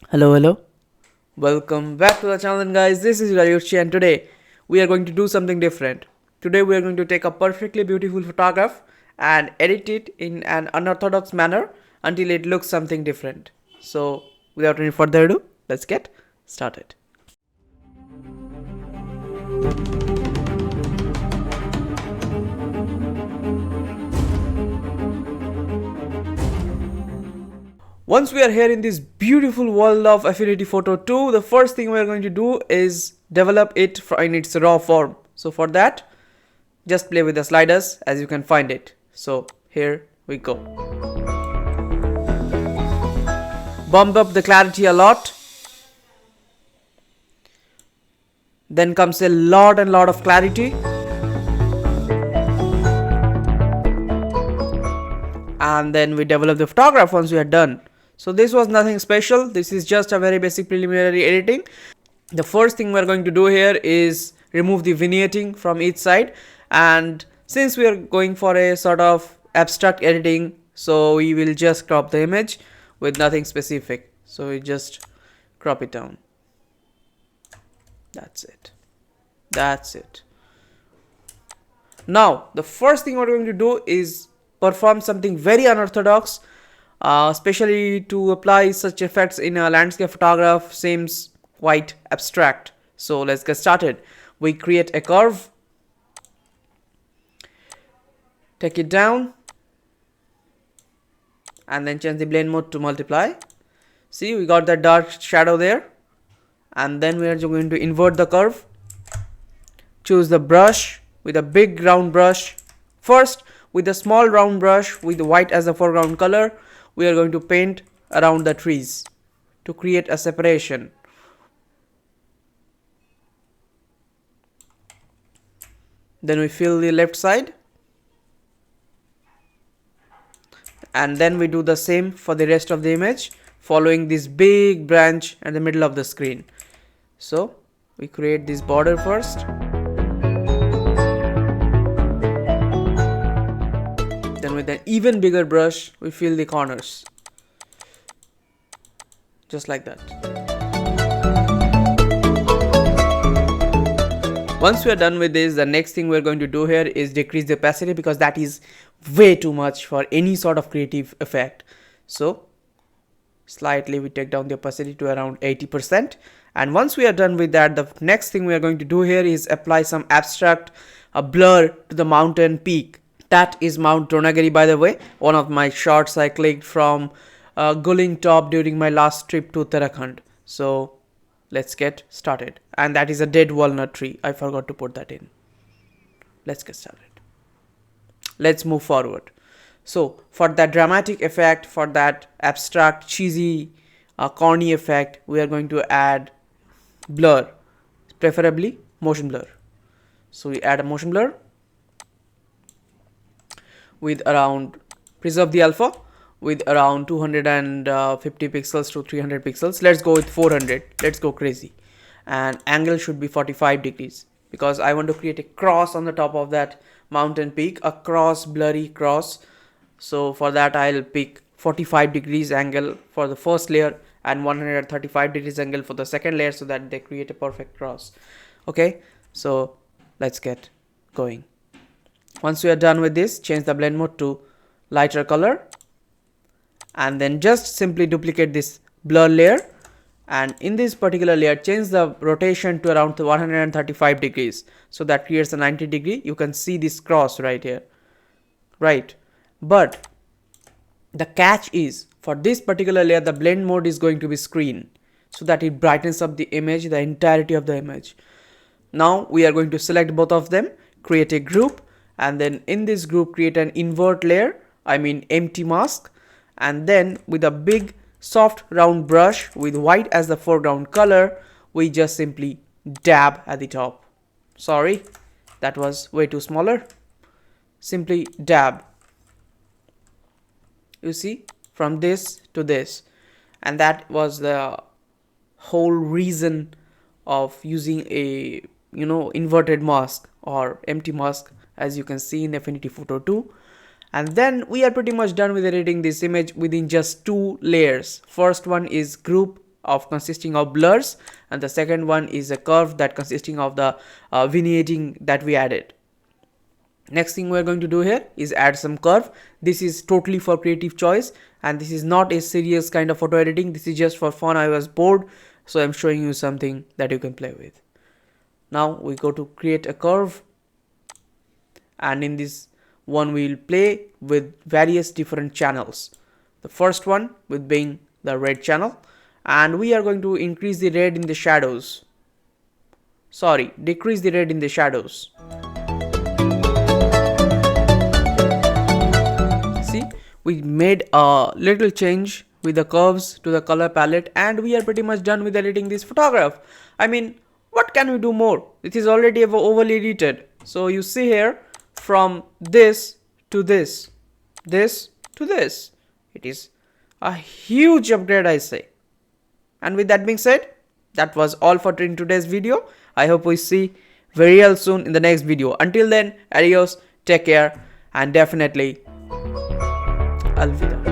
Hello. Welcome back to the channel, guys. This is Rayushi, and today we are going to do something different. Today we are going to take a perfectly beautiful photograph and edit it in an unorthodox manner until it looks something different. So, without any further ado, let's get started. Once we are here in this beautiful world of Affinity Photo 2, the first thing we are going to do is develop it in its raw form. So for that, just play with the sliders as you can find it. So here we go. Bump up the clarity a lot. Then comes a lot of clarity. And then we develop the photograph once we are done. So this was nothing special. This is just a very basic preliminary editing. The first thing we're going to do here is remove the vignetting from each side, and since we are going for a sort of abstract editing, so we will just crop the image with nothing specific. So we just crop it down. That's it. Now the first thing we're going to do is perform something very unorthodox, especially to apply such effects in a landscape photograph seems quite abstract. So let's get started. We create a curve, take it down, and then change the blend mode to multiply. See, we got that dark shadow there. And then we are going to invert the curve. Choose the brush with a big round brush. First, with a small round brush with white as the foreground color, we are going to paint around the trees to create a separation. Then we fill the left side, and then we do the same for the rest of the image, following this big branch at the middle of the screen. So we create this border first, then with an even bigger brush we fill the corners, just like that. Once we are done with this, the next thing we're going to do here is decrease the opacity, because that is way too much for any sort of creative effect. So slightly we take down the opacity to around 80%. And once we are done with that, the next thing we are going to do here is apply some abstract blur to the mountain peak. That is Mount Dronagiri, by the way, one of my shots I clicked from Gulling Top during my last trip to Uttarakhand. So let's get started. And that is a dead walnut tree. I forgot to put that in. Let's get started. Let's move forward. So for that dramatic effect, for that abstract, cheesy, corny effect, we are going to add blur, preferably motion blur. So we add a motion blur with around, preserve the alpha, with around 250 pixels to 300 pixels. Let's go with 400. Let's go crazy. And angle should be 45 degrees, because I want to create a cross on the top of that mountain peak, a cross, blurry cross. So for that I'll pick 45 degrees angle for the first layer and 135 degrees angle for the second layer, so that they create a perfect cross. Okay, so let's get going. Once we are done with this, change the blend mode to lighter color, and then just simply duplicate this blur layer, and in this particular layer change the rotation to around 135 degrees, so that creates a 90 degree. You can see this cross right here, right? But the catch is, for this particular layer the blend mode is going to be screen, so that it brightens up the image, the entirety of the image. Now we are going to select both of them, create a group, and then in this group create an invert layer, I mean empty mask, and then with a big soft round brush with white as the foreground color, we just simply dab at the top. Sorry, that was way too smaller. Simply dab. You see, from this to this, and that was the whole reason of using a inverted mask or empty mask, as you can see in Affinity Photo 2. And then we are pretty much done with editing this image within just two layers. First one is group of consisting of blurs, and the second one is a curve that consisting of the vignetting that we added. Next thing we're going to do here is add some curve. This is totally for creative choice, and this is not a serious kind of photo editing. This is just for fun. I was bored, so I'm showing you something that you can play with. Now we go to create a curve, and in this one we will play with various different channels. The first one with being the red channel, and we are going to increase the red in the shadows. Sorry, decrease the red in the shadows. See, we made a little change with the curves to the color palette, and we are pretty much done with editing this photograph. I mean, what can we do more? It is already overly edited. So you see here, from this to this, this to this, it is a huge upgrade, I say. And with that being said, that was all for in today's video. I hope we see very soon in the next video. Until then, adios, take care, and definitely Alvida.